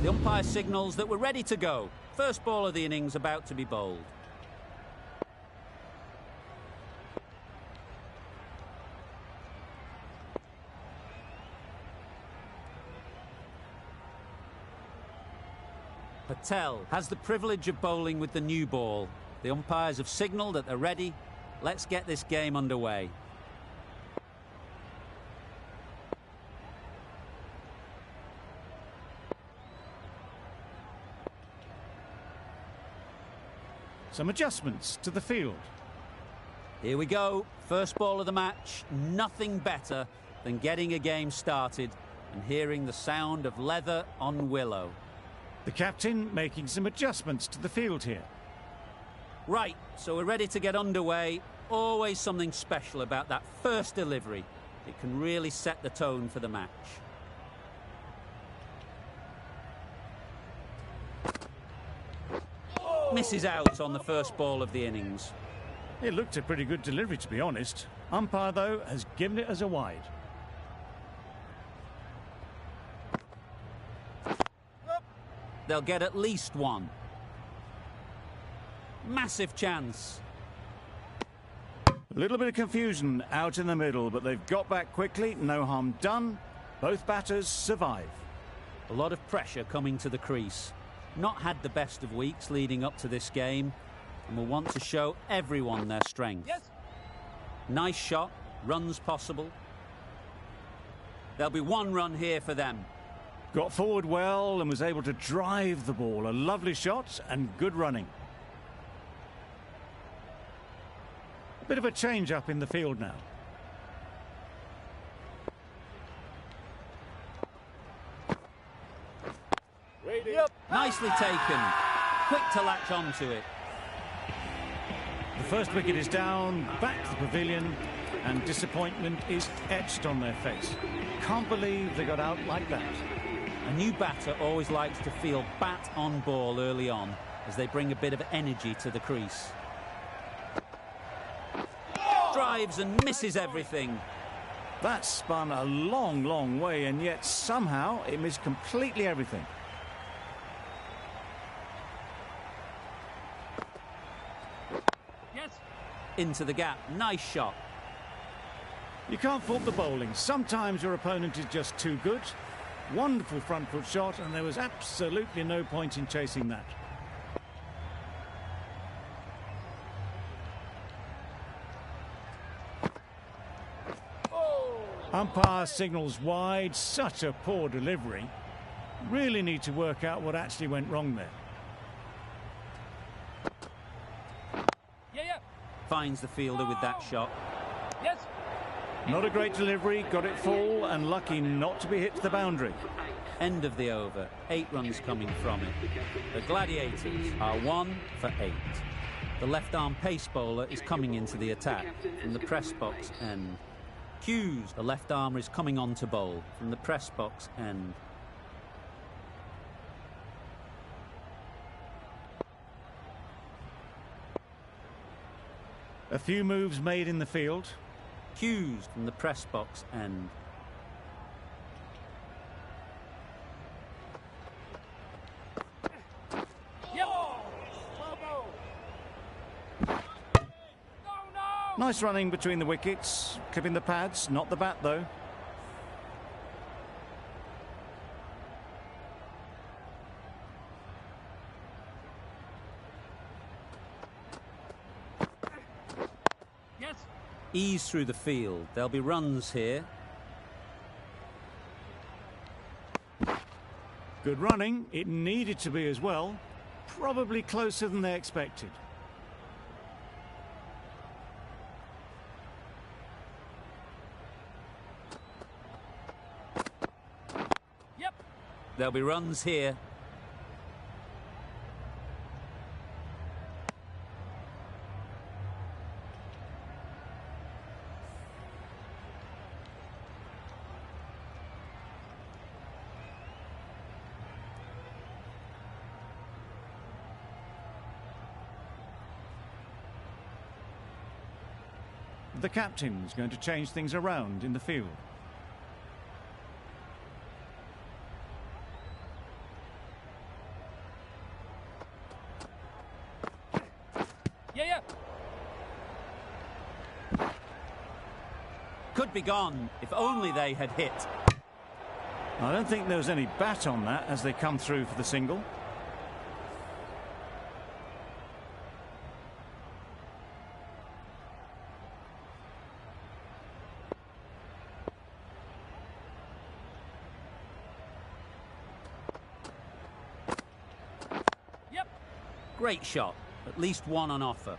The umpire signals that we're ready to go. First ball of the innings about to be bowled. Patel has the privilege of bowling with the new ball. The umpires have signalled that they're ready. Let's get this game underway. Some adjustments to the field. Here we go. First ball of the match. Nothing better than getting a game started and hearing the sound of leather on willow. The captain making some adjustments to the field here. Right, so we're ready to get underway. Always something special about that first delivery. It can really set the tone for the match. Misses out on the first ball of the innings. It looked a pretty good delivery, to be honest. Umpire, though, has given it as a wide. They'll get at least one. Massive chance. A little bit of confusion out in the middle, but they've got back quickly. No harm done. Both batters survive. A lot of pressure coming to the crease. Not had the best of weeks leading up to this game, and will want to show everyone their strength. Yes. Nice shot, runs possible. There'll be one run here for them. Got forward well and was able to drive the ball. A lovely shot and good running. A bit of a change up in the field now. Yep. Nicely taken. Quick to latch onto it. The first wicket is down, back to the pavilion, and disappointment is etched on their face. Can't believe they got out like that. A new batter always likes to feel bat on ball early on as they bring a bit of energy to the crease. Drives and misses everything. That spun a long, long way, and yet somehow it missed completely everything. Yes. Into the gap. Nice shot. You can't fault the bowling. Sometimes your opponent is just too good. Wonderful front foot shot, and there was absolutely no point in chasing that. Umpire signals wide. Such a poor delivery. Really need to work out what actually went wrong there. Yeah. Finds the fielder with that shot. Yes. Not a great delivery. Got it full and lucky not to be hit to the boundary. End of the over. 8 runs coming from it. The Gladiators are 1 for 8. The left-arm pace bowler is coming into the attack from the press box end. Hughes, the left armer, is coming on to bowl from the press box end. A few moves made in the field. Hughes from the press box end. Yep. Nice running between the wickets, clipping the pads, not the bat though. Yes. Ease through the field. There'll be runs here. Good running. It needed to be as well. Probably closer than they expected. Yep. There'll be runs here. The captain's going to change things around in the field. Yeah. Could be gone if only they had hit. I don't think there was any bat on that as they come through for the single. Yep. Great shot. At least one on offer.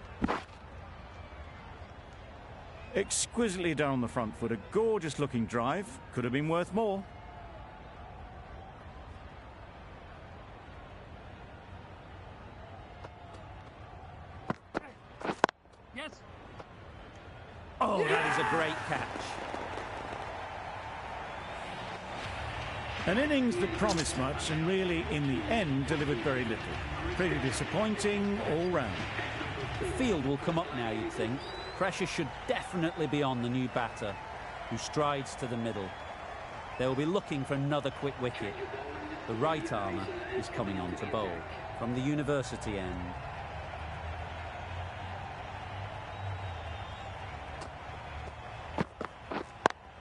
Exquisitely done on the front foot. A gorgeous looking drive. Could have been worth more. Yes. Oh, that is a great catch. An innings that promised much and really, in the end, delivered very little. Pretty disappointing all round. The field will come up now, you'd think. Pressure should definitely be on the new batter, who strides to the middle. They will be looking for another quick wicket. The right armour is coming on to bowl from the university end.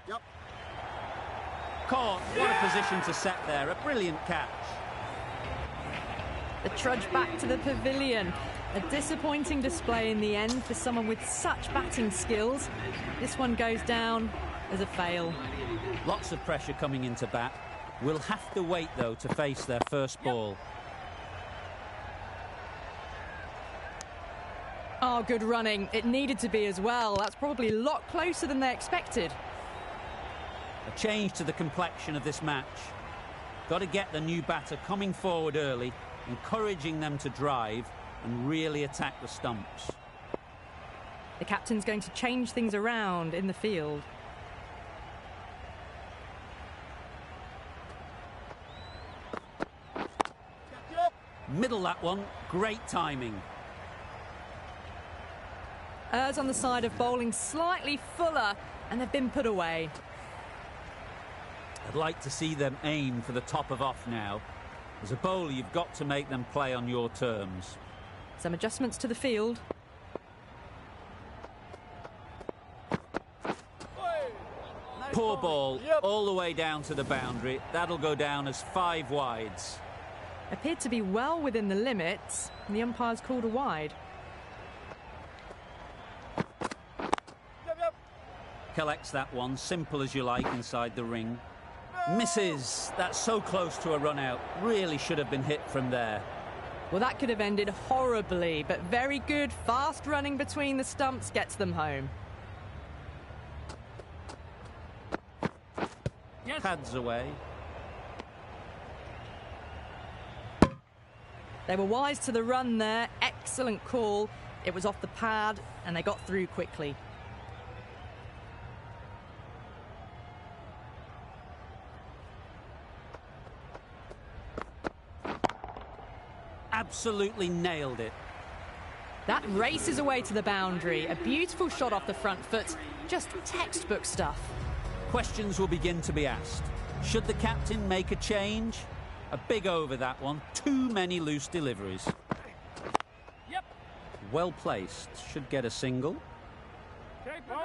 Yep. Caught. What a position to set there. A brilliant catch. The trudge back to the pavilion. A disappointing display in the end for someone with such batting skills. This one goes down as a fail. Lots of pressure coming into bat. Will have to wait, though, to face their first ball. Oh, good running. It needed to be as well. That's probably a lot closer than they expected. A change to the complexion of this match. Got to get the new batter coming forward early, encouraging them to drive and really attack the stumps. The captain's going to change things around in the field. Middle that one. Great timing. Errs on the side of bowling slightly fuller, and they've been put away. I'd like to see them aim for the top of off now. As a bowler, you've got to make them play on your terms. Some adjustments to the field. Poor ball, all the way down to the boundary. That'll go down as 5 wides. Appeared to be well within the limits, and the umpire's called a wide. Collects that one, simple as you like, inside the ring. Misses. That's so close to a run out. Really should have been hit from there. Well, that could have ended horribly, but very good, fast running between the stumps gets them home. Yes. Pads away. They were wise to the run there. Excellent call. It was off the pad, and they got through quickly. Absolutely nailed it. That races away to the boundary. A beautiful shot off the front foot. Just textbook stuff. Questions will begin to be asked. Should the captain make a change? A big over, that one. Too many loose deliveries. Yep. Well placed. Should get a single. Okay, bowler.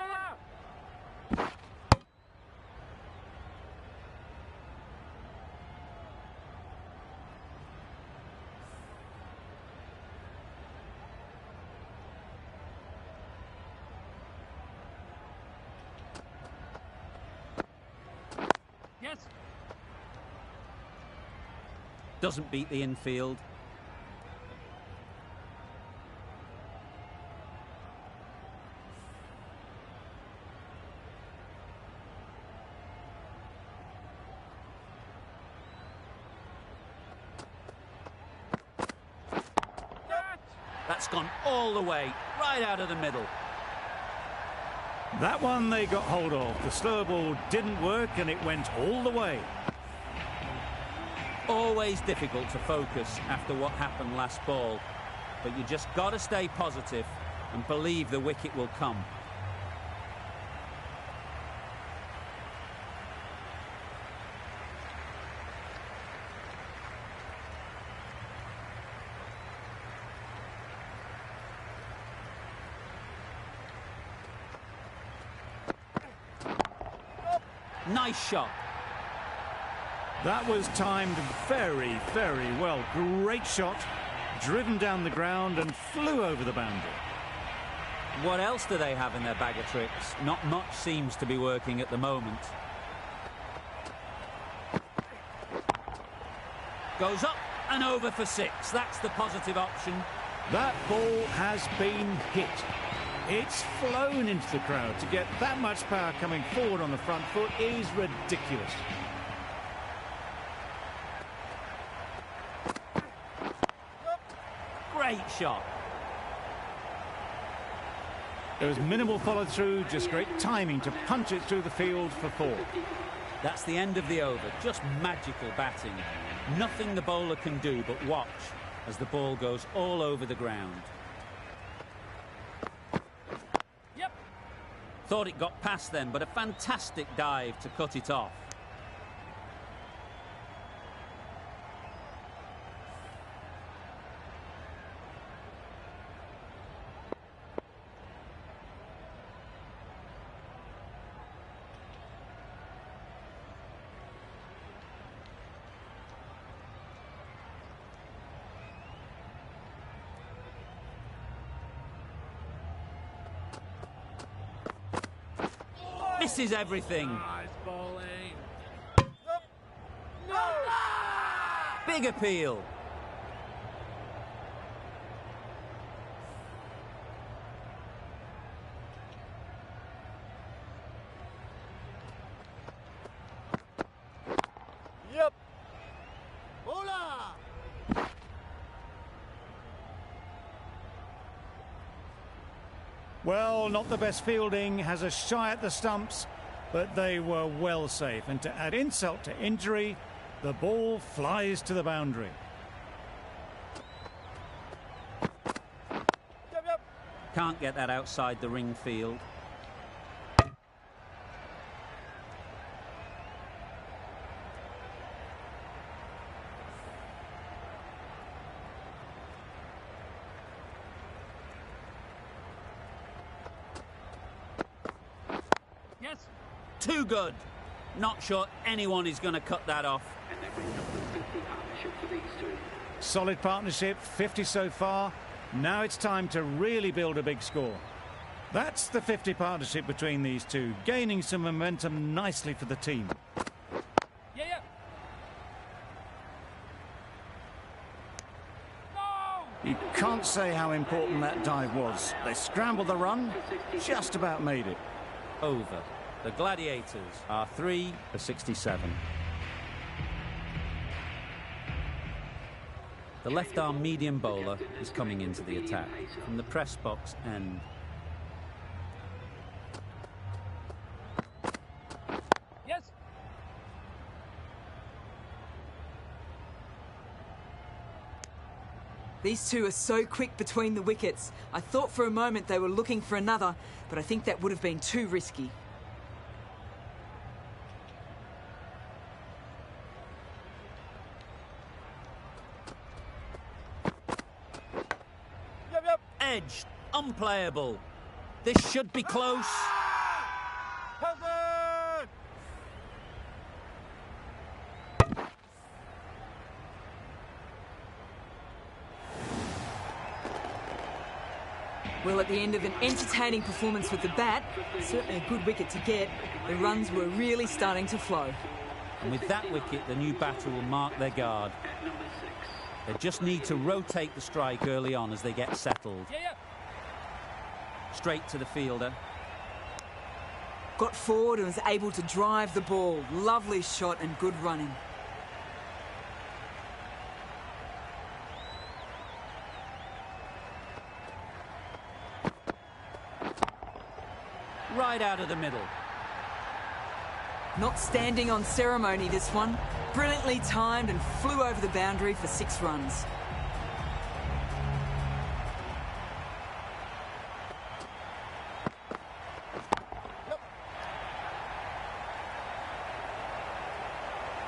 Yes. Doesn't beat the infield. That's gone all the way, right out of the middle. That one they got hold of. The slow ball didn't work and it went all the way. Always difficult to focus after what happened last ball, but you just got to stay positive and believe the wicket will come. Nice shot. That was timed very, very well. Great shot, driven down the ground and flew over the boundary. What else do they have in their bag of tricks? Not much seems to be working at the moment. Goes up and over for 6. That's the positive option. That ball has been hit. It's flown into the crowd. To get that much power coming forward on the front foot is ridiculous. Great shot. There was minimal follow-through, just great timing to punch it through the field for 4. That's the end of the over. Just magical batting. Nothing the bowler can do but watch as the ball goes all over the ground. Yep. Thought it got past them, but a fantastic dive to cut it off. Misses everything. Nice bowling. No! Big appeal. Yep. Hola. Well, not the best fielding, has a shy at the stumps, but they were well safe. And to add insult to injury, the ball flies to the boundary. Yep. Can't get that outside the ring field. Yes. Too good. Not sure anyone is going to cut that off. Solid partnership, 50 so far. Now it's time to really build a big score. That's the 50 partnership between these two, gaining some momentum nicely for the team. Yeah. No. You can't say how important that dive was. They scrambled the run, just about made it. Over. The Gladiators are 3 for 67. The left-arm medium bowler is coming into the attack from the press box end. Yes. These two are so quick between the wickets. I thought for a moment they were looking for another, but I think that would have been too risky. Yep. Edged. Unplayable. This should be close. Hazard. Well, at the end of an entertaining performance with the bat, certainly a good wicket to get, the runs were really starting to flow. And with that wicket, the new batter will mark their guard. They just need to rotate the strike early on as they get settled. Yeah. Straight to the fielder. Got forward and was able to drive the ball. Lovely shot and good running. Right out of the middle. Not standing on ceremony, this one. Brilliantly timed and flew over the boundary for 6 runs.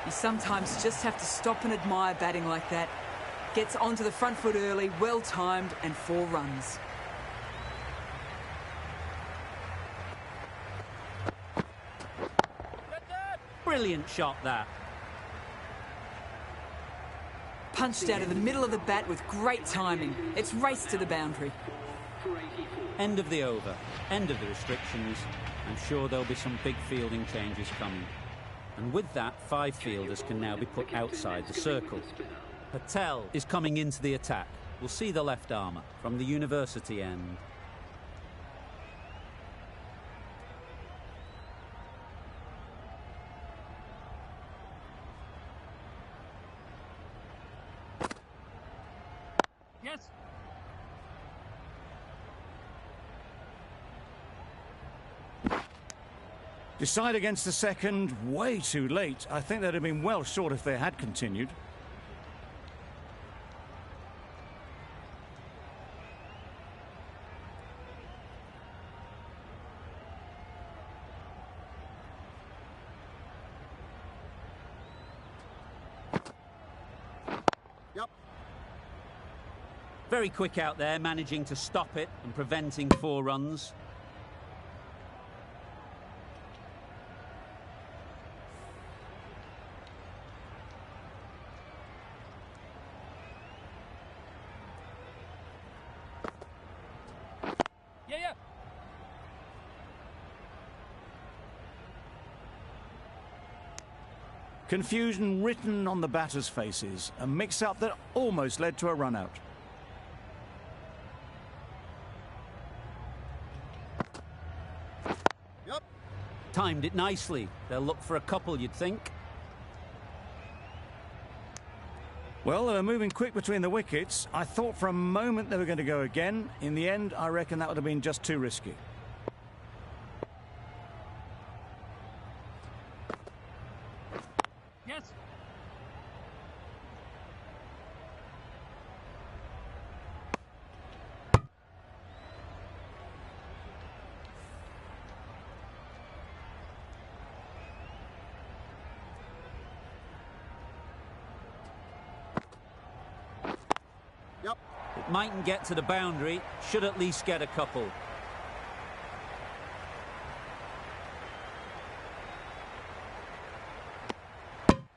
You sometimes just have to stop and admire batting like that. Gets onto the front foot early, well timed, and 4 runs. Get that. Brilliant shot, that. Punched out of the middle of the bat with great timing. It's raced to the boundary. End of the over, end of the restrictions. I'm sure there'll be some big fielding changes coming. And with that, 5 fielders can now be put outside the circle. Patel is coming into the attack. We'll see the left armour from the university end. Yes. Decide against the second, way too late. I think they'd have been well short if they had continued. Very quick out there, managing to stop it and preventing 4 runs. Yeah. Confusion written on the batters' faces. A mix-up that almost led to a run-out. Timed it nicely. They'll look for a couple, you'd think. Well, they were moving quick between the wickets. I thought for a moment they were going to go again. In the end, I reckon that would have been just too risky. Yes. It mightn't get to the boundary, should at least get a couple.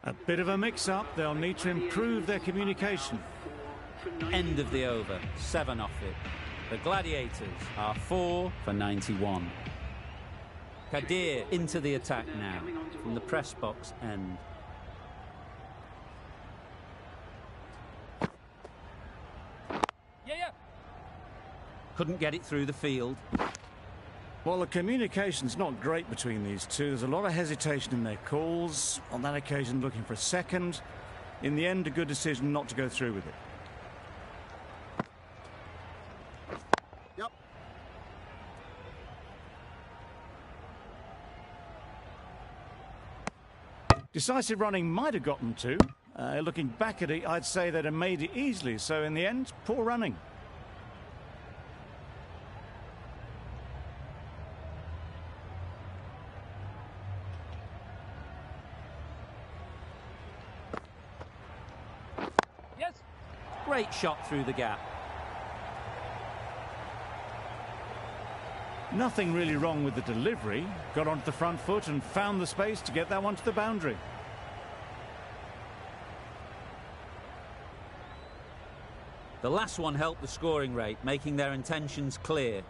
A bit of a mix-up. They'll need to improve their communication. End of the over, 7 off it. The Gladiators are 4 for 91. Kadir into the attack now from the press box end. Yeah. Couldn't get it through the field. Well, the communication's not great between these two. There's a lot of hesitation in their calls. On that occasion, looking for a second. In the end, a good decision not to go through with it. Decisive running might have gotten to. Looking back at it, I'd say they'd have made it easily. So in the end, poor running. Yes. Great shot through the gap. Nothing really wrong with the delivery. Got onto the front foot and found the space to get that one to the boundary. The last one helped the scoring rate, making their intentions clear.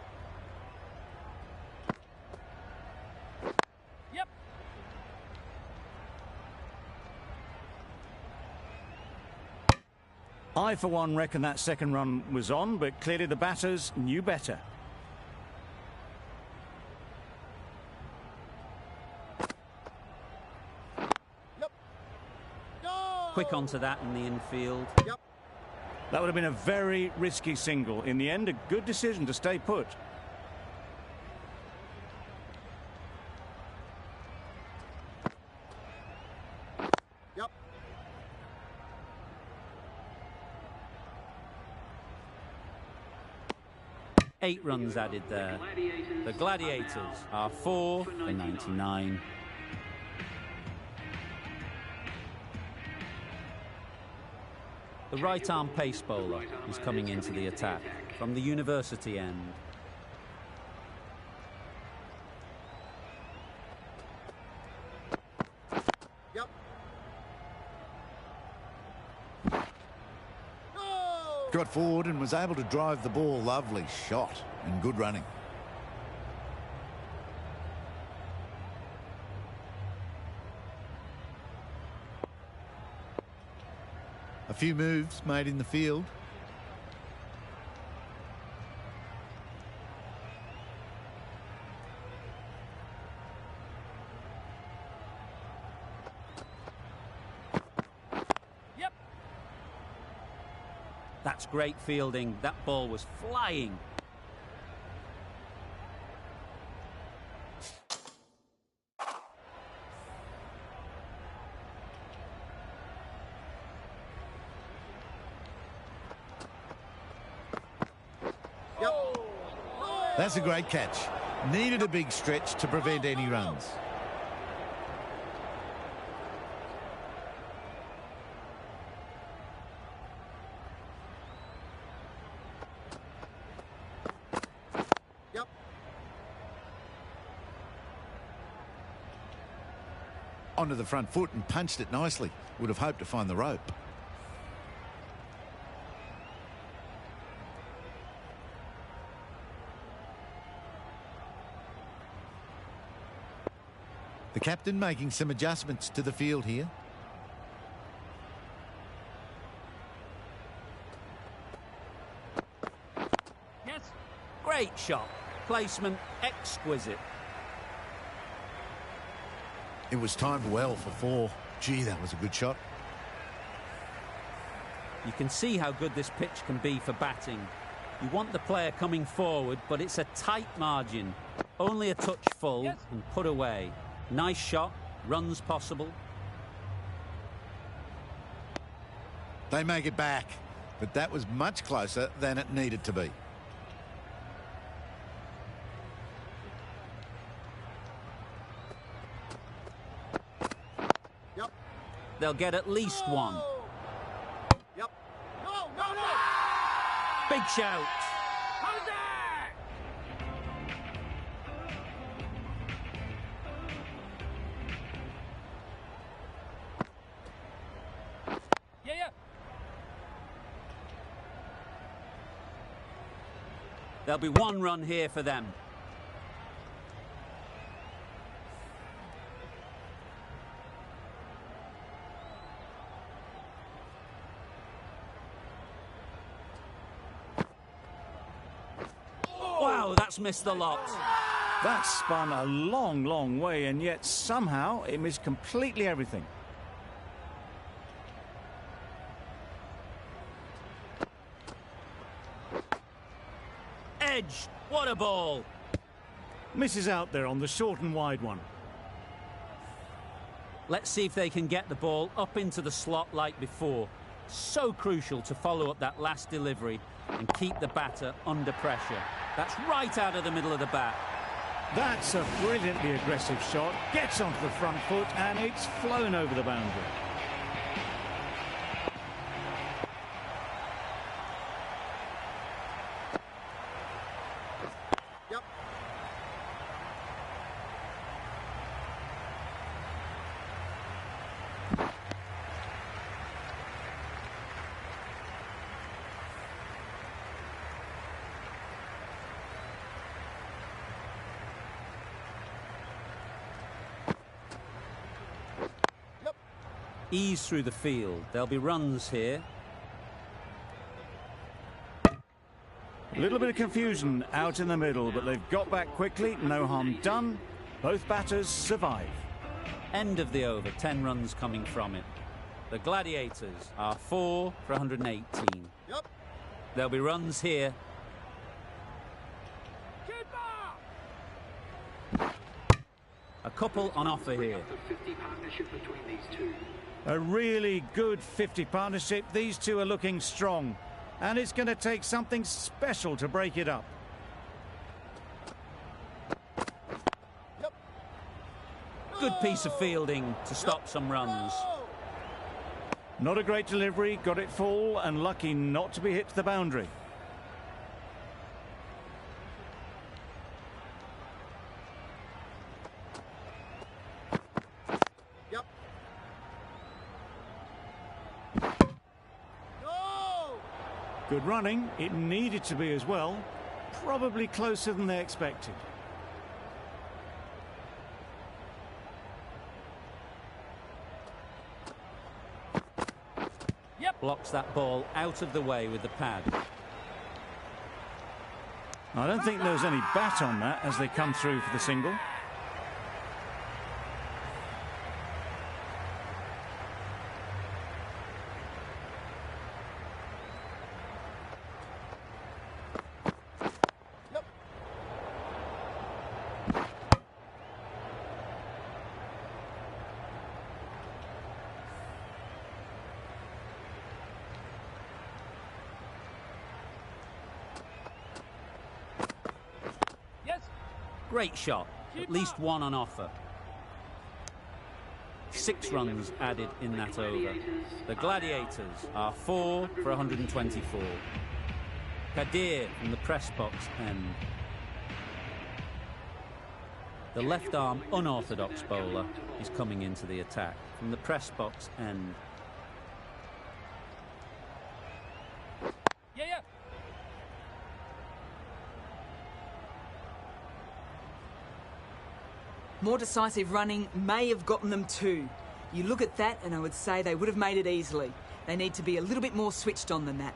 Yep. I, for one, reckon that second run was on, but clearly the batters knew better. Quick onto that in the infield. That would have been a very risky single. In the end, a good decision to stay put. Eight runs added there. The Gladiators are 4 for 99. The right-arm pace bowler is coming into the attack from the university end. Got forward and was able to drive the ball. Lovely shot and good running. A few moves made in the field. Yep. That's great fielding. That ball was flying. That's a great catch. Needed a big stretch to prevent any runs. Yep. Onto the front foot and punched it nicely. Would have hoped to find the rope. The captain making some adjustments to the field here. Yes. Great shot. Placement exquisite. It was timed well for 4. Gee, that was a good shot. You can see how good this pitch can be for batting. You want the player coming forward, but it's a tight margin. Only a touch full Yes. and put away. Nice shot, runs possible. They make it back, but that was much closer than it needed to be. Yep. They'll get at least one. Yep. No, no, no. Big shout. How's that? Yeah, yeah. There'll be one run here for them. Wow, that's missed the lot. That spun a long, long way, and yet somehow it missed completely everything. Edge, what a ball. Misses out there on the short and wide one. Let's see if they can get the ball up into the slot like before. So crucial to follow up that last delivery and keep the batter under pressure. That's right out of the middle of the bat. That's a brilliantly aggressive shot. Gets onto the front foot and it's flown over the boundary. Yep. Ease through the field. There'll be runs here. A little bit of confusion out in the middle, but they've got back quickly. No harm done. Both batters survive. End of the over, 10 runs coming from it. The Gladiators are 4 for 118. Yep. There'll be runs here. A couple on offer here. A really good 50 partnership. These two are looking strong. And it's going to take something special to break it up. Yep. Good piece of fielding to stop some runs. Not a great delivery, got it full and lucky not to be hit to the boundary. Yep. No! Good running. It needed to be as well. Probably closer than they expected. Yep. Blocks that ball out of the way with the pad. I don't think there was any bat on that as they come through for the single. Great shot, at least one on offer. 6 runs added in that over. The Gladiators are 4 for 124. Kadir from the press box end. The left-arm unorthodox bowler is coming into the attack from the press box end. Yeah. More decisive running may have gotten them 2. You look at that and I would say they would have made it easily. They need to be a little bit more switched on than that.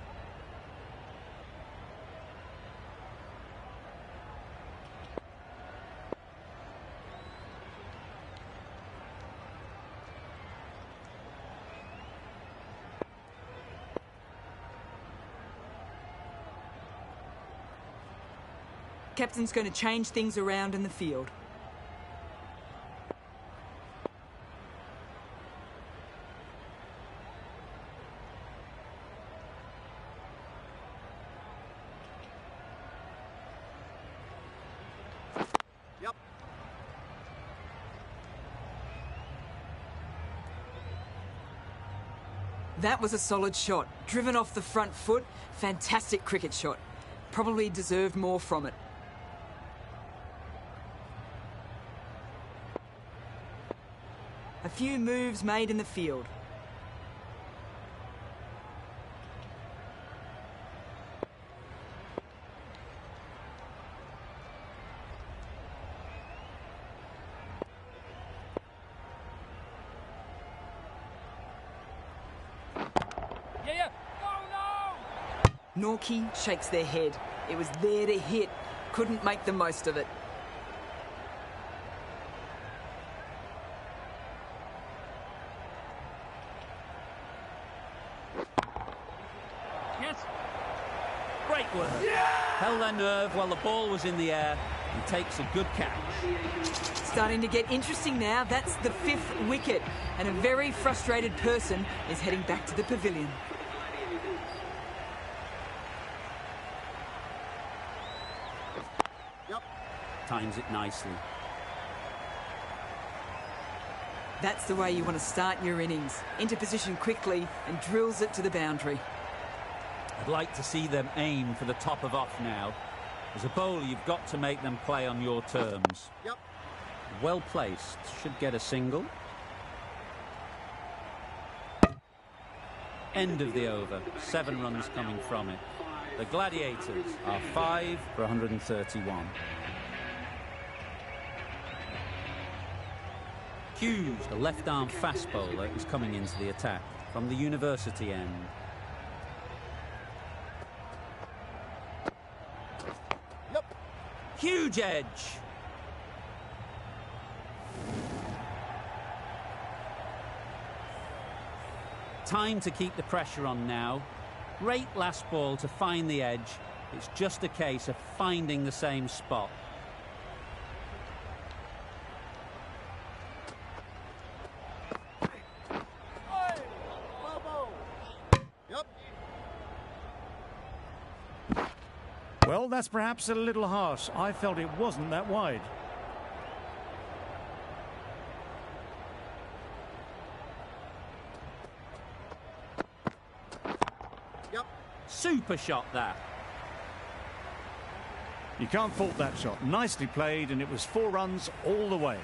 Captain's going to change things around in the field. Yep. That was a solid shot. Driven off the front foot. Fantastic cricket shot. Probably deserved more from it. A few moves made in the field. Yeah. No. Norkie shakes their head. It was there to hit. Couldn't make the most of it. Yes. Great work. Held their nerve while the ball was in the air and takes a good catch. Starting to get interesting now. That's the 5th wicket. And a very frustrated person is heading back to the pavilion. Yep. Times it nicely. That's the way you want to start your innings. Into position quickly and drills it to the boundary. I'd like to see them aim for the top of off now. As a bowler, you've got to make them play on your terms. Yep. Well placed. Should get a single. End of the over. 7 runs coming from it. The Gladiators are 5 for 131. Hughes, the left-arm fast bowler, is coming into the attack from the university end. Yep. Huge edge. Time to keep the pressure on now. Great last ball to find the edge. It's just a case of finding the same spot. Yep. Well, that's perhaps a little harsh. I felt it wasn't that wide. Yep. Super shot that. You can't fault that shot. Nicely played, and it was 4 runs all the way.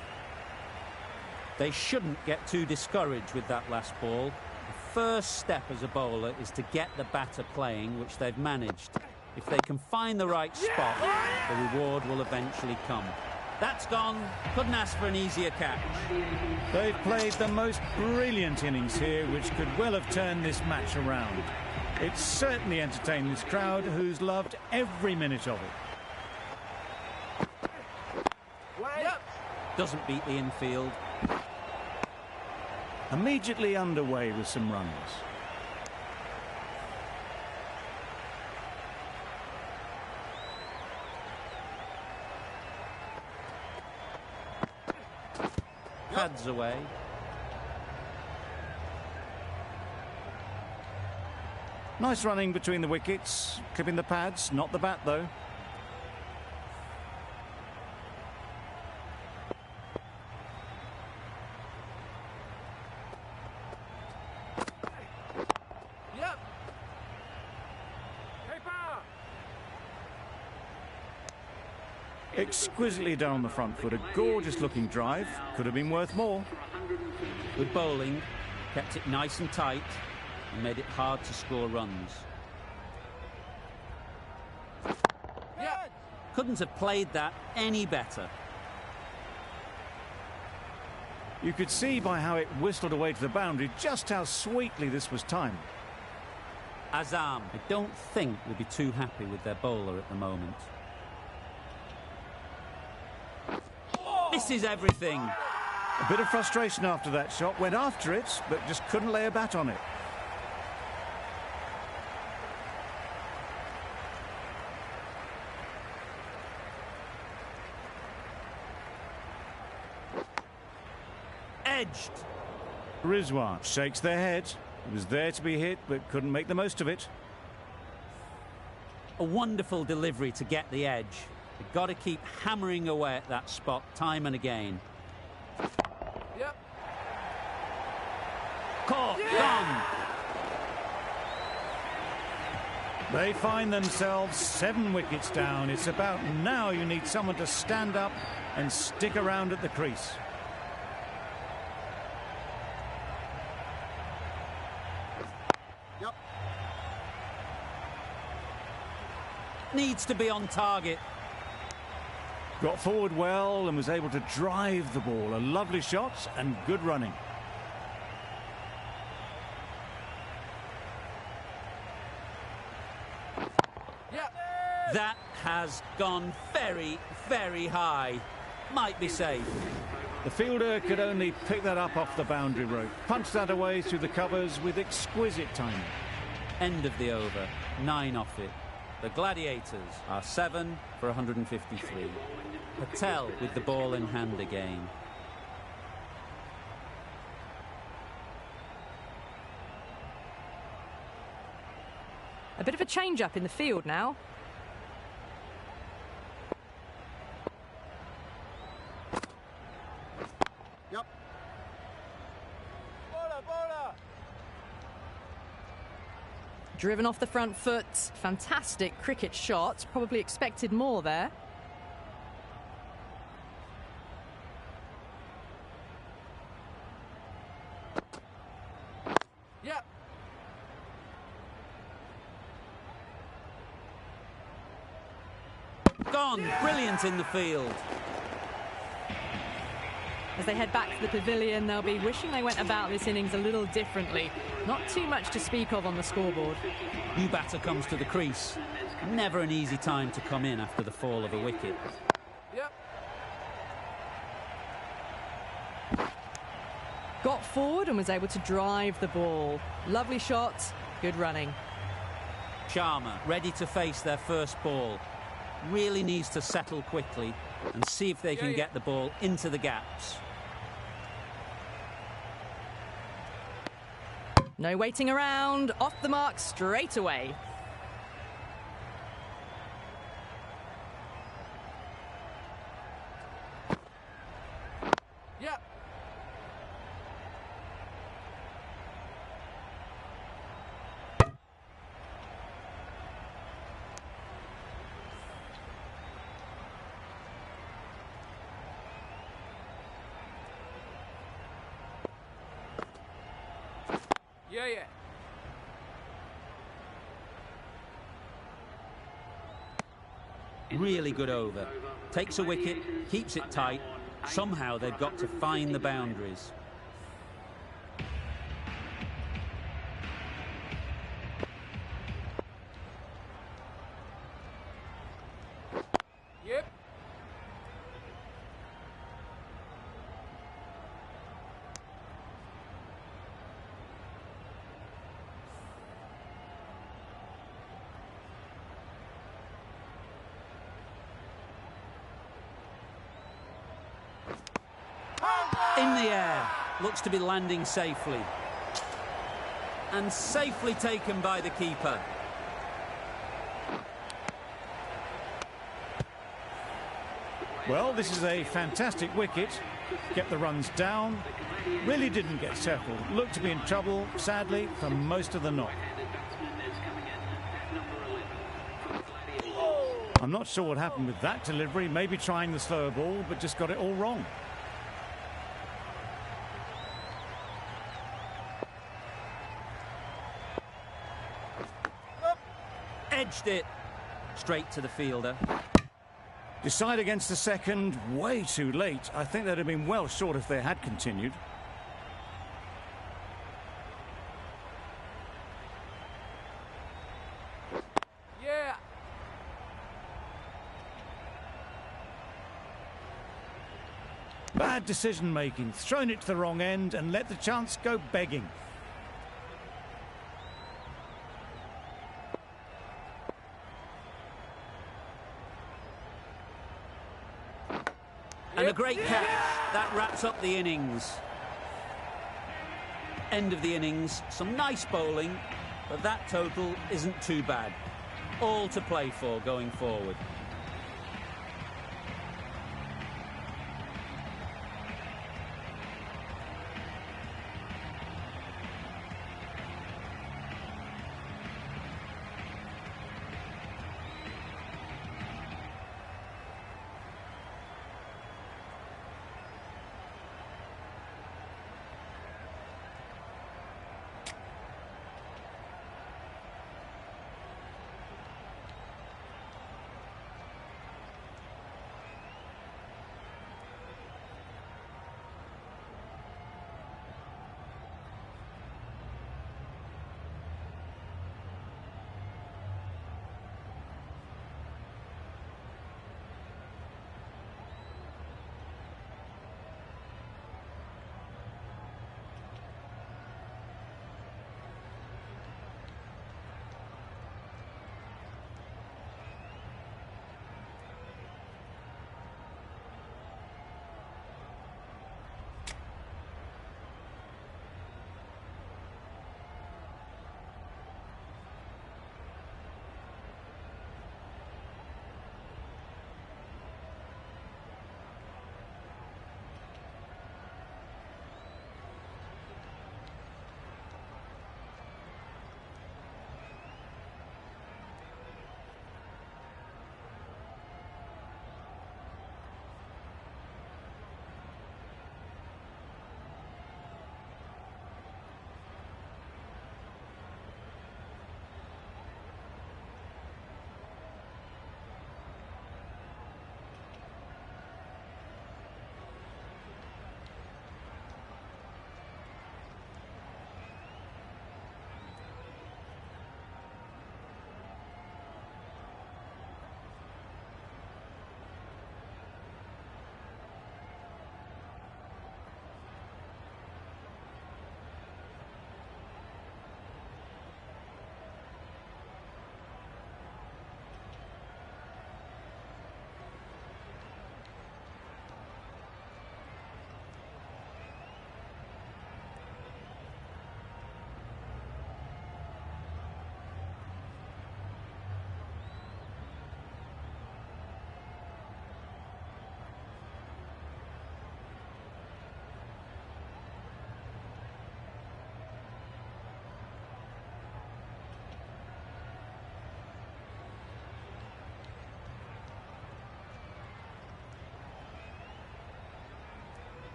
They shouldn't get too discouraged with that last ball. A first step as a bowler is to get the batter playing, which they've managed. If they can find the right spot, the reward will eventually come. That's gone. Couldn't ask for an easier catch. They've played the most brilliant innings here, which could well have turned this match around. It's certainly entertained this crowd, who's loved every minute of it. Yep. Doesn't beat the infield. Immediately underway with some runs. Pads away. Nice running between the wickets, clipping the pads, not the bat though. Yep. Exquisitely done on the front foot, a gorgeous looking drive, could have been worth more. Good bowling, kept it nice and tight and made it hard to score runs. Yep. Couldn't have played that any better. You could see by how it whistled away to the boundary just how sweetly this was timed. Azam, I don't think, will be too happy with their bowler at the moment. This is everything. A bit of frustration after that shot, went after it, but just couldn't lay a bat on it. Edged. Rizwan shakes their head. It was there to be hit, but couldn't make the most of it. A wonderful delivery to get the edge. They've got to keep hammering away at that spot time and again. Yep. Caught, gone. They find themselves 7 wickets down. It's about now you need someone to stand up and stick around at the crease. Yep. Needs to be on target. Got forward well and was able to drive the ball. A lovely shot and good running. Yep. That has gone very, very high. Might be safe. The fielder could only pick that up off the boundary rope. Punched that away through the covers with exquisite timing. End of the over. 9 off it. The Gladiators are 7 for 153. Patel with the ball in hand again. A bit of a change-up in the field now. Yep. Bowler. Driven off the front foot. Fantastic cricket shot. Probably expected more there. Yep. Gone. Brilliant in the field. As they head back to the pavilion, they'll be wishing they went about this innings a little differently. Not too much to speak of on the scoreboard. New batter comes to the crease. Never an easy time to come in after the fall of a wicket. Yep. Got forward and was able to drive the ball. Lovely shot, good running. Sharma ready to face their first ball. Really needs to settle quickly and see if they can get the ball into the gaps. No waiting around, off the mark straight away. Yep. Yeah, yeah. Really good over. Takes a wicket, keeps it tight. Somehow they've got to find the boundaries. Yep. In the air. Looks to be landing safely. And safely taken by the keeper. Well, this is a fantastic wicket. Kept the runs down. Really didn't get settled. Looked to be in trouble, sadly, for most of the knock. I'm not sure what happened with that delivery. Maybe trying the slower ball, but just got it all wrong. Edged it. Straight to the fielder. Decide against the second, way too late. I think they'd have been well short if they had continued. Yeah. Bad decision making, thrown it to the wrong end and let the chance go begging. And a great catch. That wraps up the innings. End of the innings. Some nice bowling, but that total isn't too bad. All to play for going forward.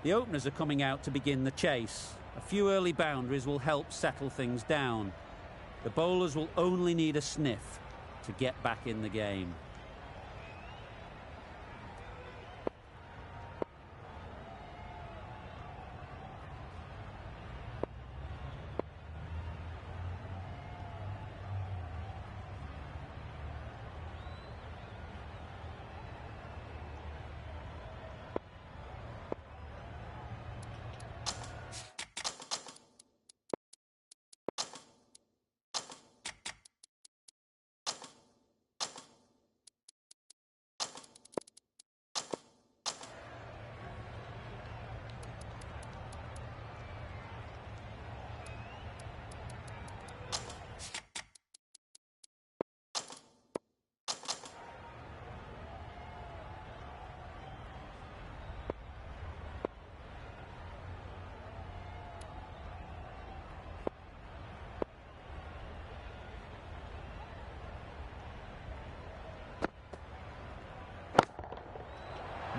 The openers are coming out to begin the chase. A few early boundaries will help settle things down. The bowlers will only need a sniff to get back in the game.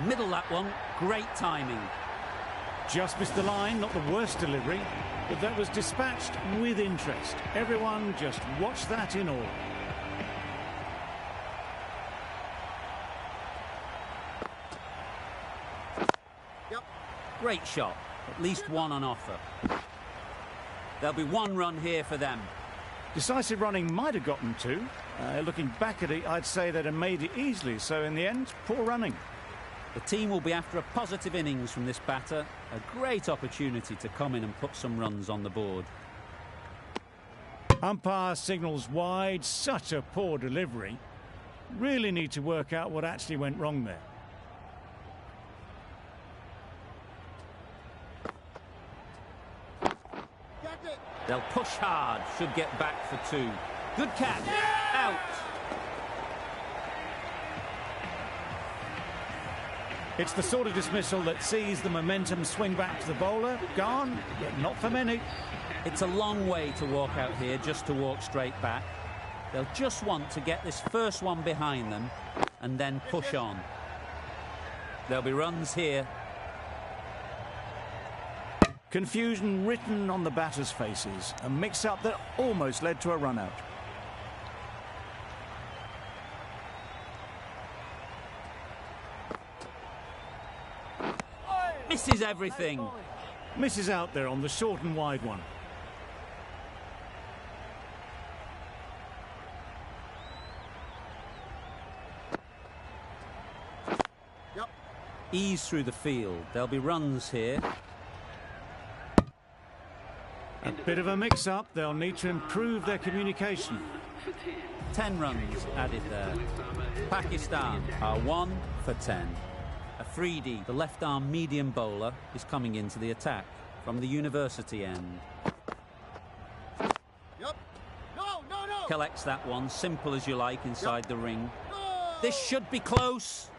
Middle that one, great timing. Just missed the line, not the worst delivery, but that was dispatched with interest. Everyone just watched that in awe. Great shot, at least one on offer. There'll be one run here for them. Decisive running might have gotten two. Looking back at it, I'd say they'd have made it easily, so in the end, poor running. The team will be after a positive innings from this batter. A great opportunity to come in and put some runs on the board. Umpire signals wide, such a poor delivery. Really need to work out what actually went wrong there. They'll push hard, should get back for two. Good catch, out. It's the sort of dismissal that sees the momentum swing back to the bowler. Gone, but not for many. It's a long way to walk out here just to walk straight back. They'll just want to get this first one behind them and then push on. There'll be runs here. Confusion written on the batters' faces. A mix-up that almost led to a run-out. Misses everything. Misses out there on the short and wide one. Ease through the field. There'll be runs here. A bit of a mix-up. They'll need to improve their communication. 10 runs added there. Pakistan are 1 for 10. Afridi, the left-arm medium bowler, is coming into the attack from the university end. Collects that one, simple as you like, inside the ring. This should be close.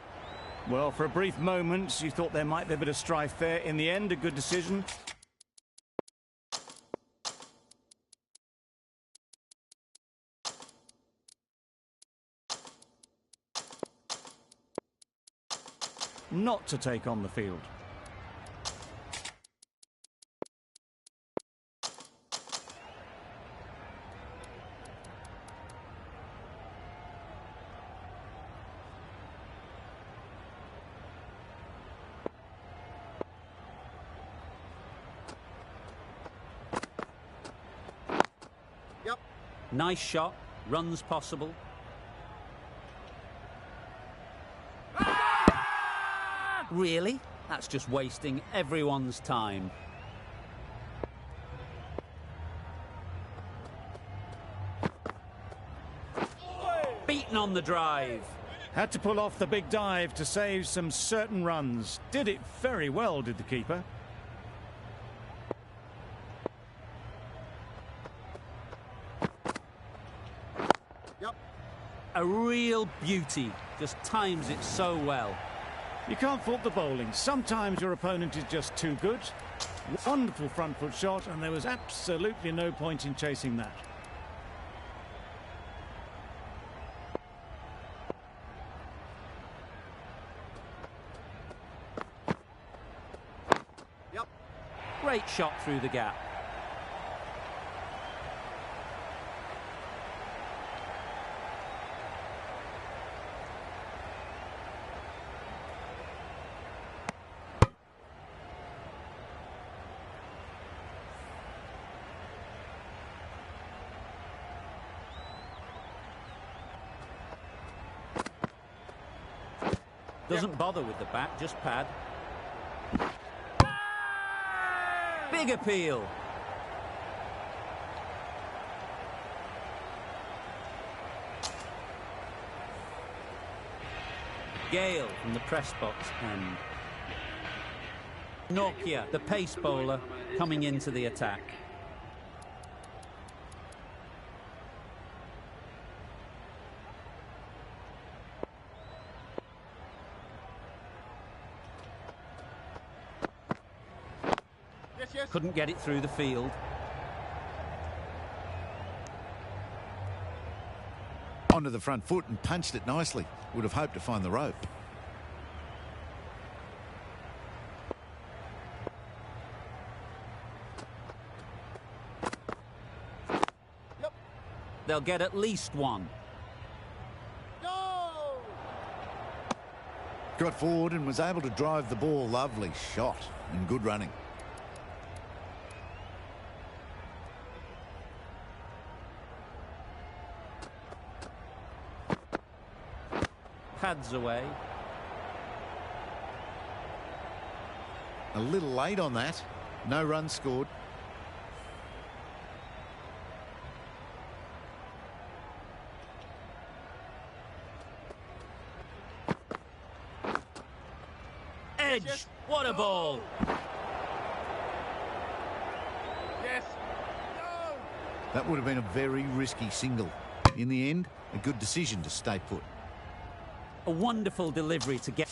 Well, for a brief moment, you thought there might be a bit of strife there. In the end, a good decision. Not to take on the field. Nice shot, runs possible. Really? That's just wasting everyone's time. Beaten on the drive. Had to pull off the big dive to save some certain runs. Did it very well, did the keeper. A real beauty. Just times it so well. You can't fault the bowling. Sometimes your opponent is just too good. Wonderful front foot shot, and there was absolutely no point in chasing that. Yep. Great shot through the gap. Doesn't bother with the bat, just pad. Big appeal. Gale from the press box end. Nokia, the pace bowler, coming into the attack. Couldn't get it through the field. Onto the front foot and punched it nicely. Would have hoped to find the rope. Yep. They'll get at least one. Go! Got forward and was able to drive the ball. Lovely shot and good running. Pads away. A little late on that. No runs scored. Edge! What a ball! Yes. No. That would have been a very risky single. In the end, a good decision to stay put. A wonderful delivery to get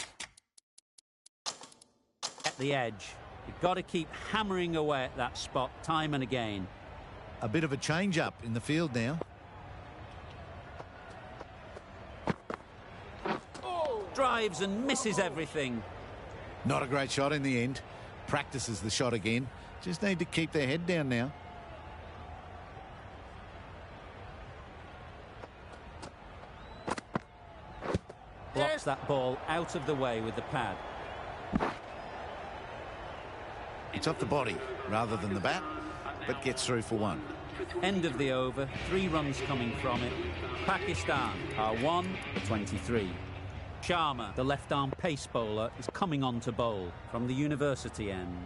at the edge. You've got to keep hammering away at that spot time and again. A bit of a change-up in the field now. Drives and misses everything. Not a great shot in the end. Practices the shot again. Just need to keep their head down now. Blocks that ball out of the way with the pad. It's off the body rather than the bat, but gets through for one. End of the over, 3 runs coming from it. Pakistan are 1 for 23. Sharma, the left-arm pace bowler, is coming on to bowl from the university end.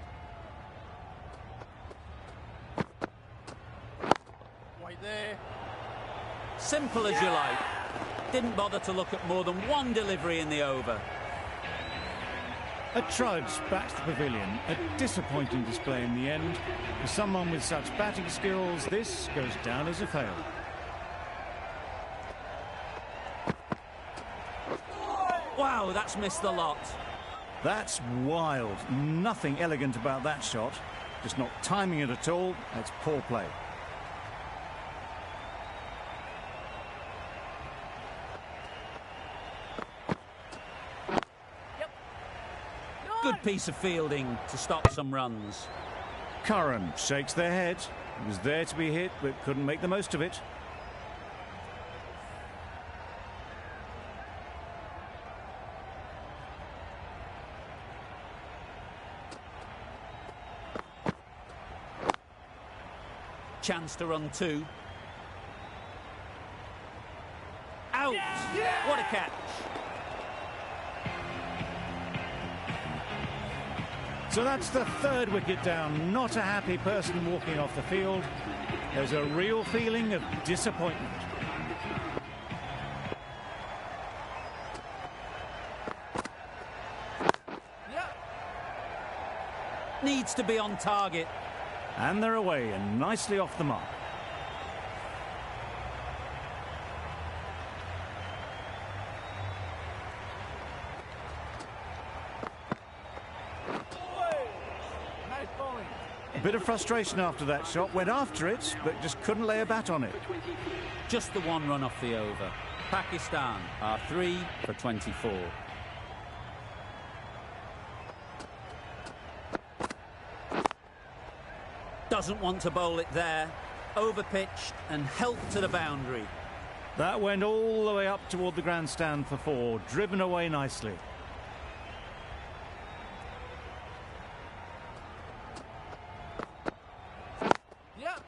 Wait there. Simple as you like. Didn't bother to look at more than one delivery in the over. A trudge back to the pavilion. A disappointing display in the end. For someone with such batting skills, this goes down as a fail. Wow, that's missed the lot. That's wild. Nothing elegant about that shot. Just not timing it at all. That's poor play. Good piece of fielding to stop some runs. Curran shakes their head. It was there to be hit, but couldn't make the most of it. Chance to run 2. Out! Yeah! What a catch! So that's the 3rd wicket down. Not a happy person walking off the field. There's a real feeling of disappointment. Needs to be on target. And they're away and nicely off the mark. A bit of frustration after that shot. Went after it, but just couldn't lay a bat on it. Just the 1 run off the over. Pakistan are 3 for 24. doesn't want to bowl it there. Overpitched and helped to the boundary. That went all the way up toward the grandstand for 4, driven away nicely. Yep.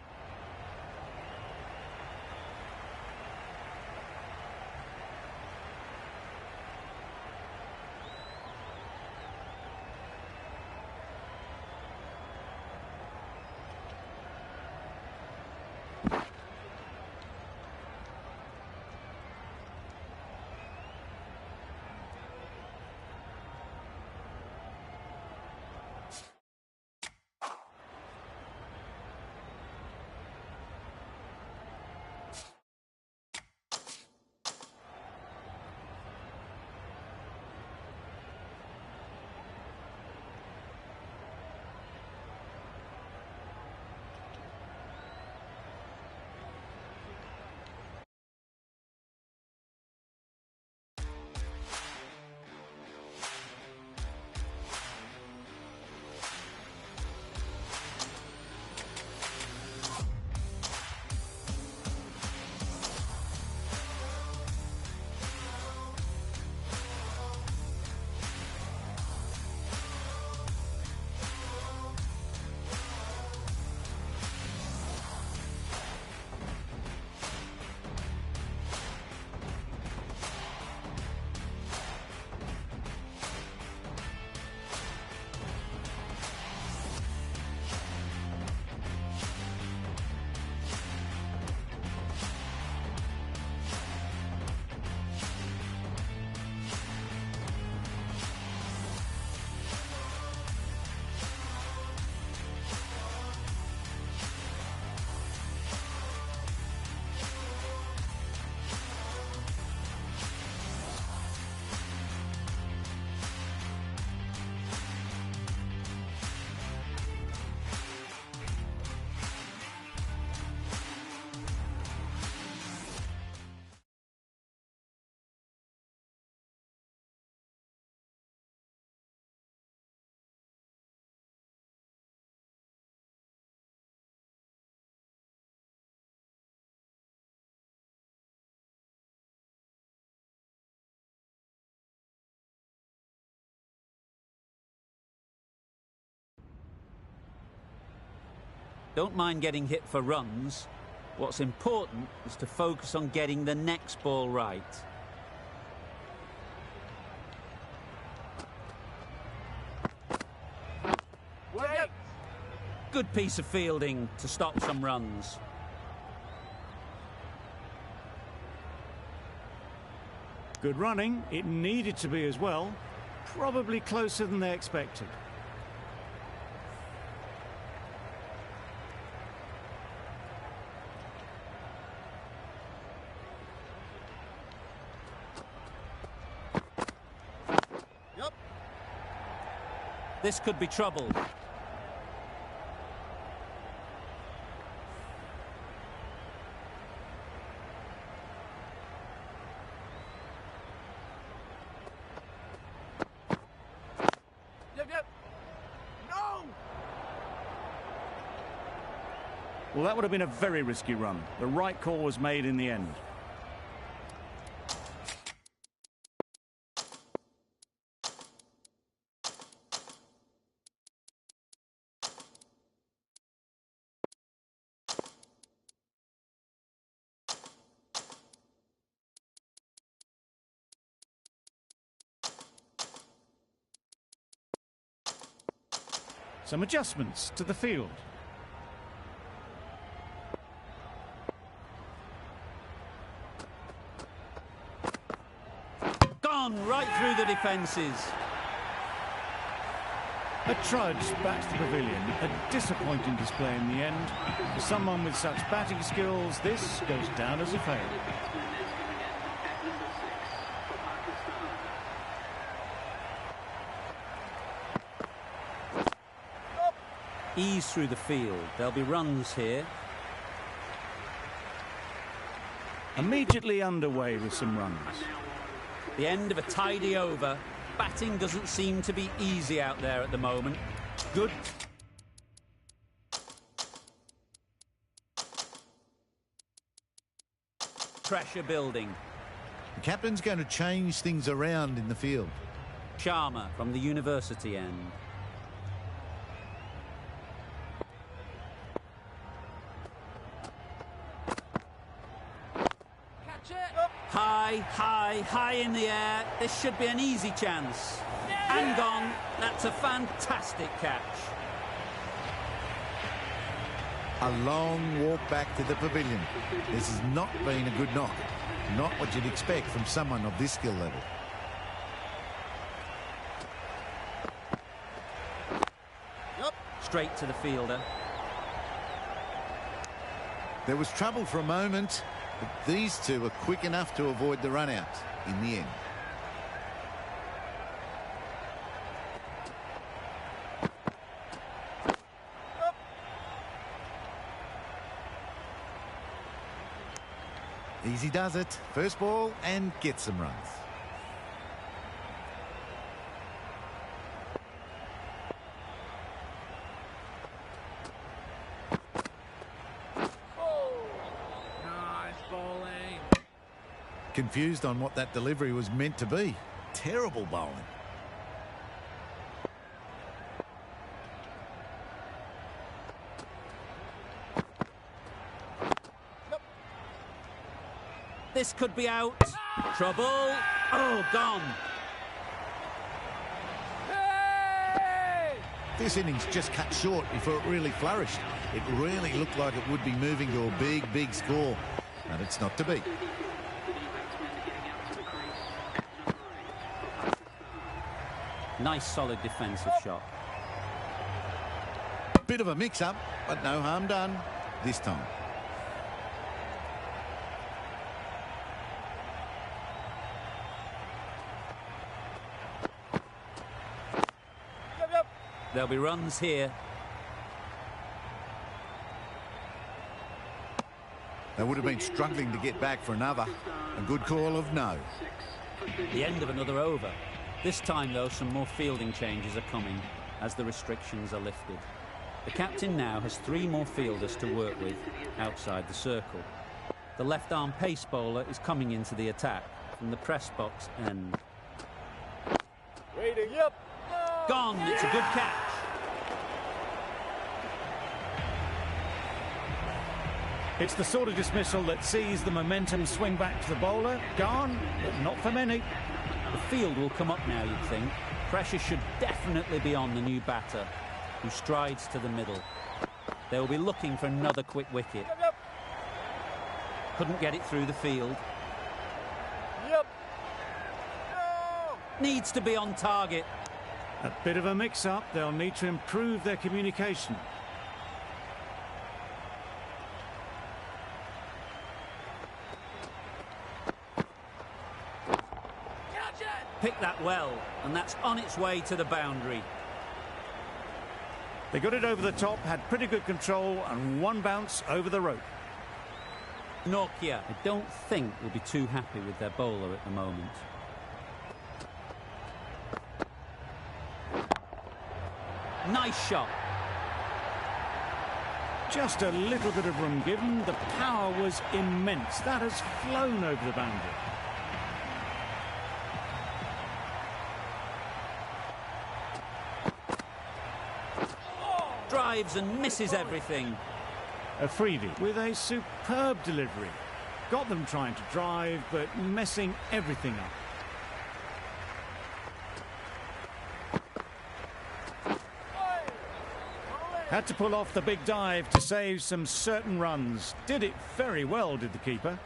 Don't mind getting hit for runs. What's important is to focus on getting the next ball right. Yep. Good piece of fielding to stop some runs. Good running. It needed to be as well. Probably closer than they expected. Yep. This could be trouble. Yep. No! Well, that would have been a very risky run. The right call was made in the end. Some adjustments to the field. Gone right through the defences. A trudge back to the pavilion. A disappointing display in the end. For someone with such batting skills, this goes down as a fail. Ease through the field. There'll be runs here. Immediately underway with some runs. The end of a tidy over. Batting doesn't seem to be easy out there at the moment. Good. pressure building. The captain's going to change things around in the field. Sharma from the university end. Catch it. High in the air. This should be an easy chance. And gone. That's a fantastic catch. A long walk back to the pavilion. This has not been a good knock. Not what you'd expect from someone of this skill level. Straight to the fielder. There was trouble for a moment, but these two were quick enough to avoid the run out in the end. Easy does it. First ball and gets some runs. Nice bowling. Confused on what that delivery was meant to be. Terrible bowling. This could be out. Trouble. Oh, gone. This innings just cut short before it really flourished. It really looked like it would be moving to a big score, but it's not to be. Nice solid defensive shot. Bit of a mix-up, but no harm done this time. There'll be runs here. They would have been struggling to get back for another. A good call of no. The end of another over. This time, though, some more fielding changes are coming as the restrictions are lifted. The captain now has 3 more fielders to work with outside the circle. The left-arm pace bowler is coming into the attack from the press box end. Waiting, yep. Gone. It's a good catch. It's the sort of dismissal that sees the momentum swing back to the bowler. Gone, but not for many. The field will come up now, you'd think. Pressure should definitely be on the new batter, who strides to the middle. They will be looking for another quick wicket. Couldn't get it through the field. Yep. Needs to be on target. A bit of a mix-up. They'll need to improve their communication. Picked that well, and that's on its way to the boundary. They got it over the top, had pretty good control, and one bounce over the rope. Nokia, I don't think, will be too happy with their bowler at the moment. Nice shot. Just a little bit of room given. The power was immense. That has flown over the boundary. Drives and misses everything. A freebie with a superb delivery. Got them trying to drive, but messing everything up. Had to pull off the big dive to save some certain runs. Did it very well, did the keeper.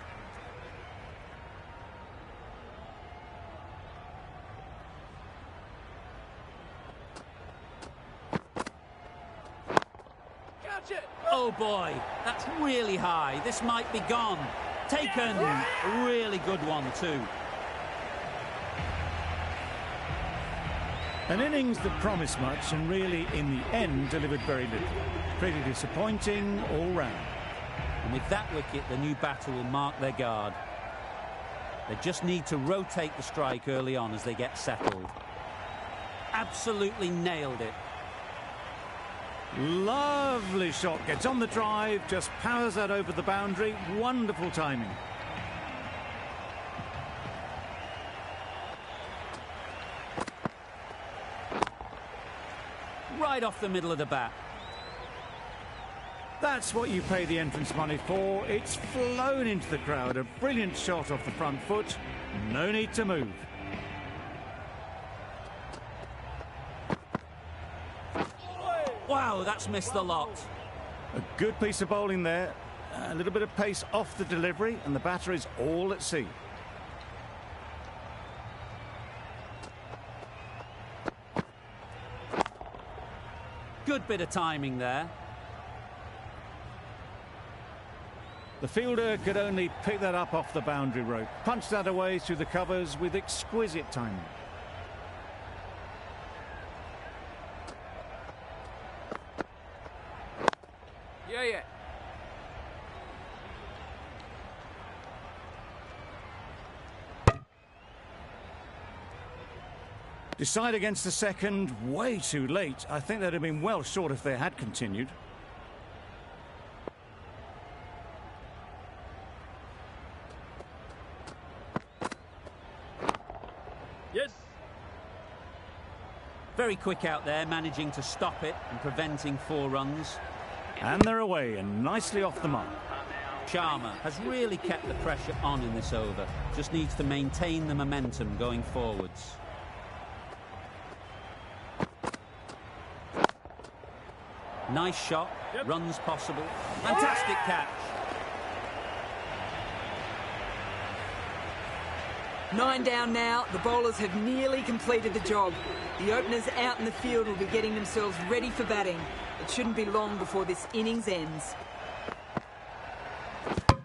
Catch it. Oh boy, that's really high. This might be gone. Taken. A really good one too. An innings that promised much and really, in the end, delivered very little. Pretty disappointing all round. And with that wicket, the new batter will mark their guard. They just need to rotate the strike early on as they get settled. Absolutely nailed it. Lovely shot. Gets on the drive, just powers that over the boundary. Wonderful timing. right off the middle of the bat. That's what you pay the entrance money for. It's flown into the crowd. A brilliant shot off the front foot. No need to move. Wow, that's missed the lot. A good piece of bowling there. A little bit of pace off the delivery, and the batter is all at sea. Good bit of timing there. The fielder could only pick that up off the boundary rope. Punched that away through the covers with exquisite timing. Yeah. Decide against the second, way too late. I think they'd have been well short if they had continued. Yes. Very quick out there, managing to stop it and preventing 4 runs. And they're away and nicely off the mark. Sharma has really kept the pressure on in this over. Just needs to maintain the momentum going forwards. Nice shot, runs possible. Fantastic catch. 9 down now. The bowlers have nearly completed the job. The openers out in the field will be getting themselves ready for batting. It shouldn't be long before this innings ends.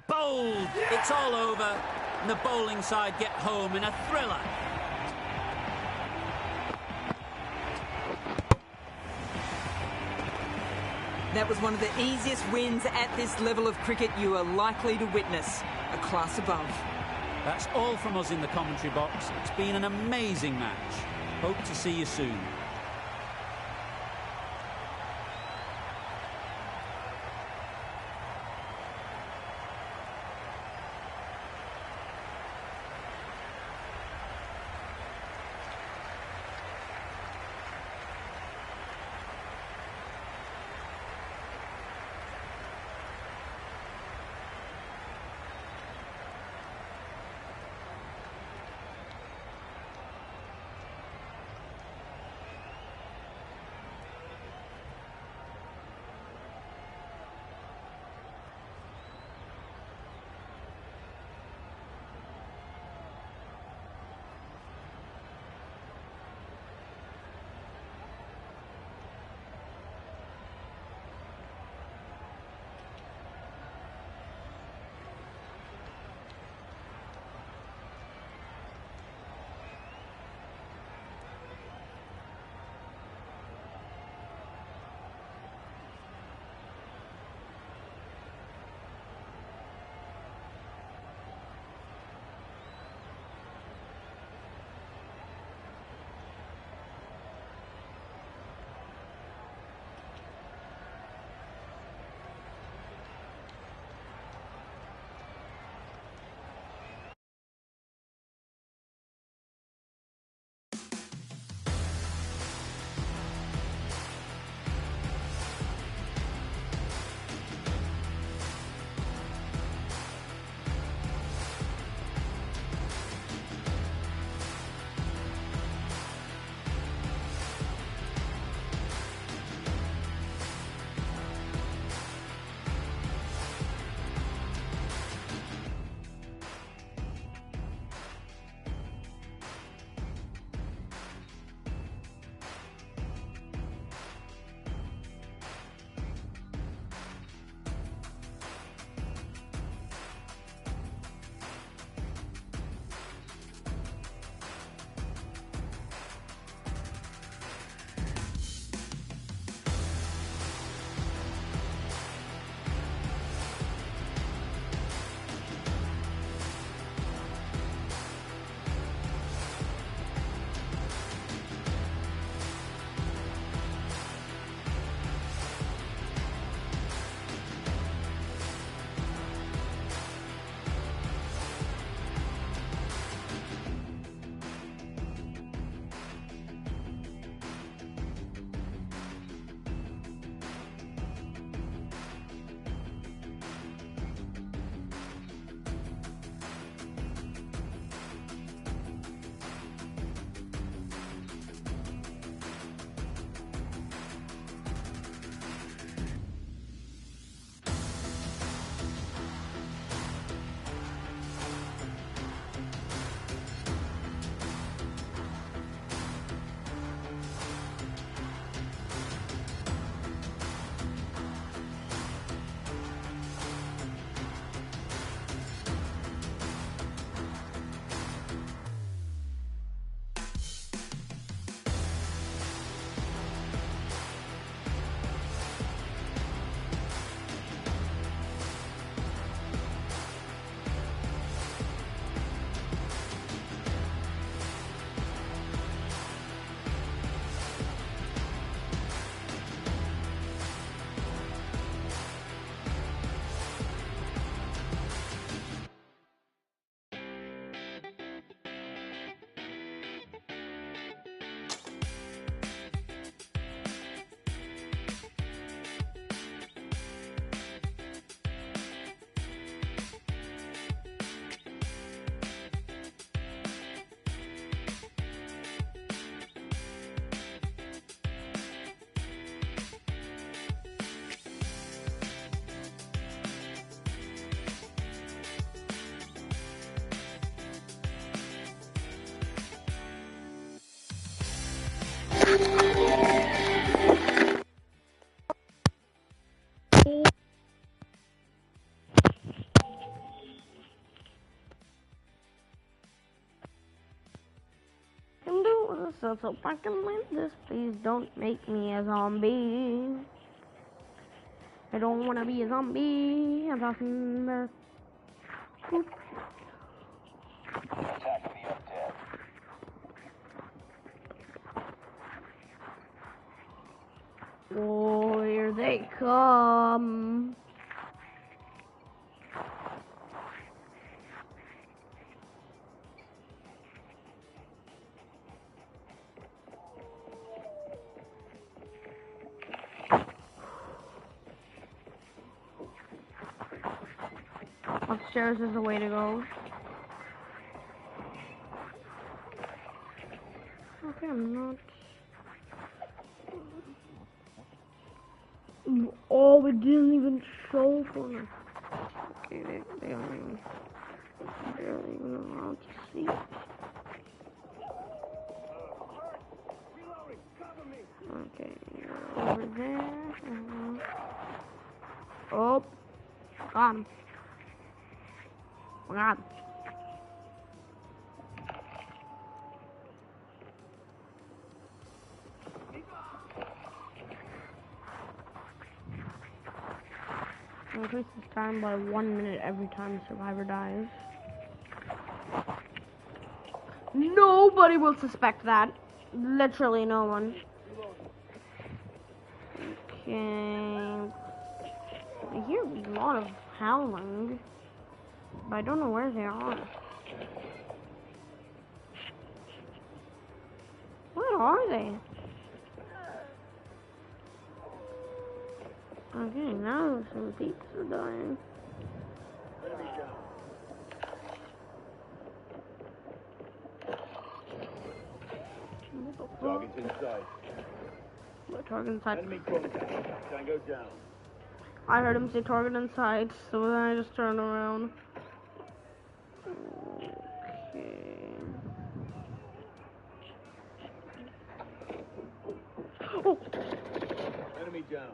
Bowled! It's all over. And the bowling side get home in a thriller. That was one of the easiest wins at this level of cricket you are likely to witness. A class above. That's all from us in the commentary box. It's been an amazing match. Hope to see you soon. let's hope I can win this. Please don't make me a zombie. I don't want to be a zombie. I'm talking about... Oh, here they come. Upstairs is the way to go. Okay, I'm not... Oh, it didn't even show for me. Okay, they don't even... barely even allowed to see. Okay, over there. Oh, got him. Got him. Increase this time by 1 minute every time the survivor dies. Nobody will suspect that. Literally no one. Okay. I hear a lot of howling, but I don't know where they are. Where are they? Okay, now some peeps are dying. Target's inside. What, target inside? Enemy contact. Tango down. I heard him say target inside, so then I just turned around. Okay. Oh! Enemy down.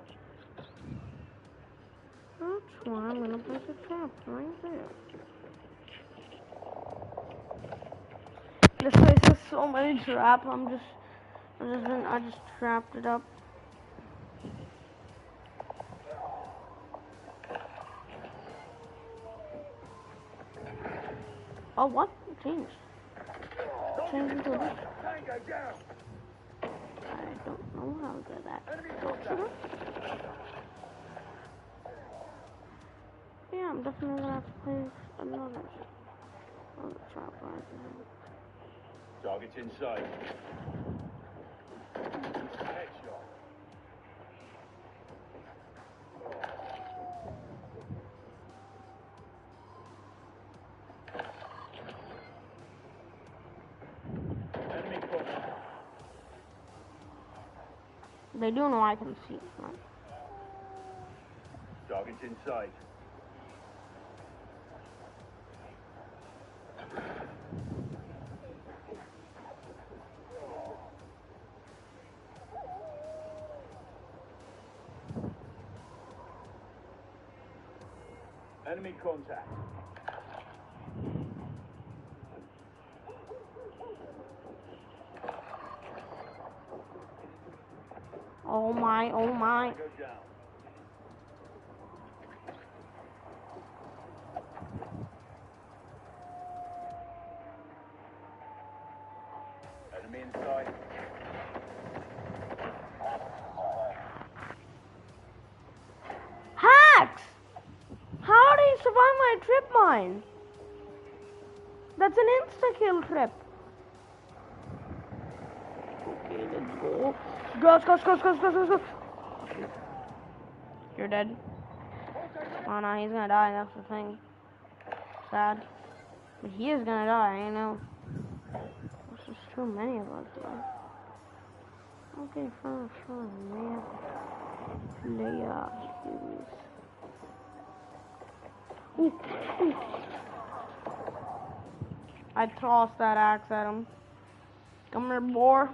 That's why I'm gonna place a trap right there. This place has so many traps. I just trapped it up. Oh, what? It changed. Changed into this. Tango down. I don't know how good that Enemy works. contact. Yeah, I'm definitely gonna have to place another trap right now. Target's inside. Headshot. Enemy contact. They do know I can see, right? Target's inside. Enemy contact. Oh my, oh my. Go down. Enemy inside. Hacks! How do you survive my trip mine? That's an insta-kill trip. Okay, let's go. Go. You're dead. Oh no, he's gonna die, that's the thing. Sad. But he is gonna die, you know. There's just too many of us, though. Okay, fine. Leia. Ooh. I tossed that axe at him. Come here, boy.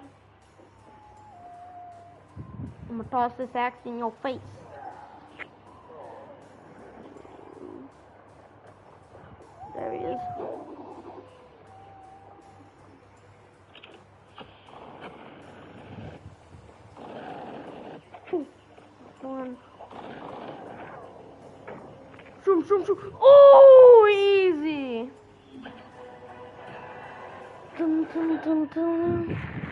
I'm gonna toss this axe in your face. There he is. One. Shoom, shoom, shoom. Oh, easy. Dun, dun, dun, dun.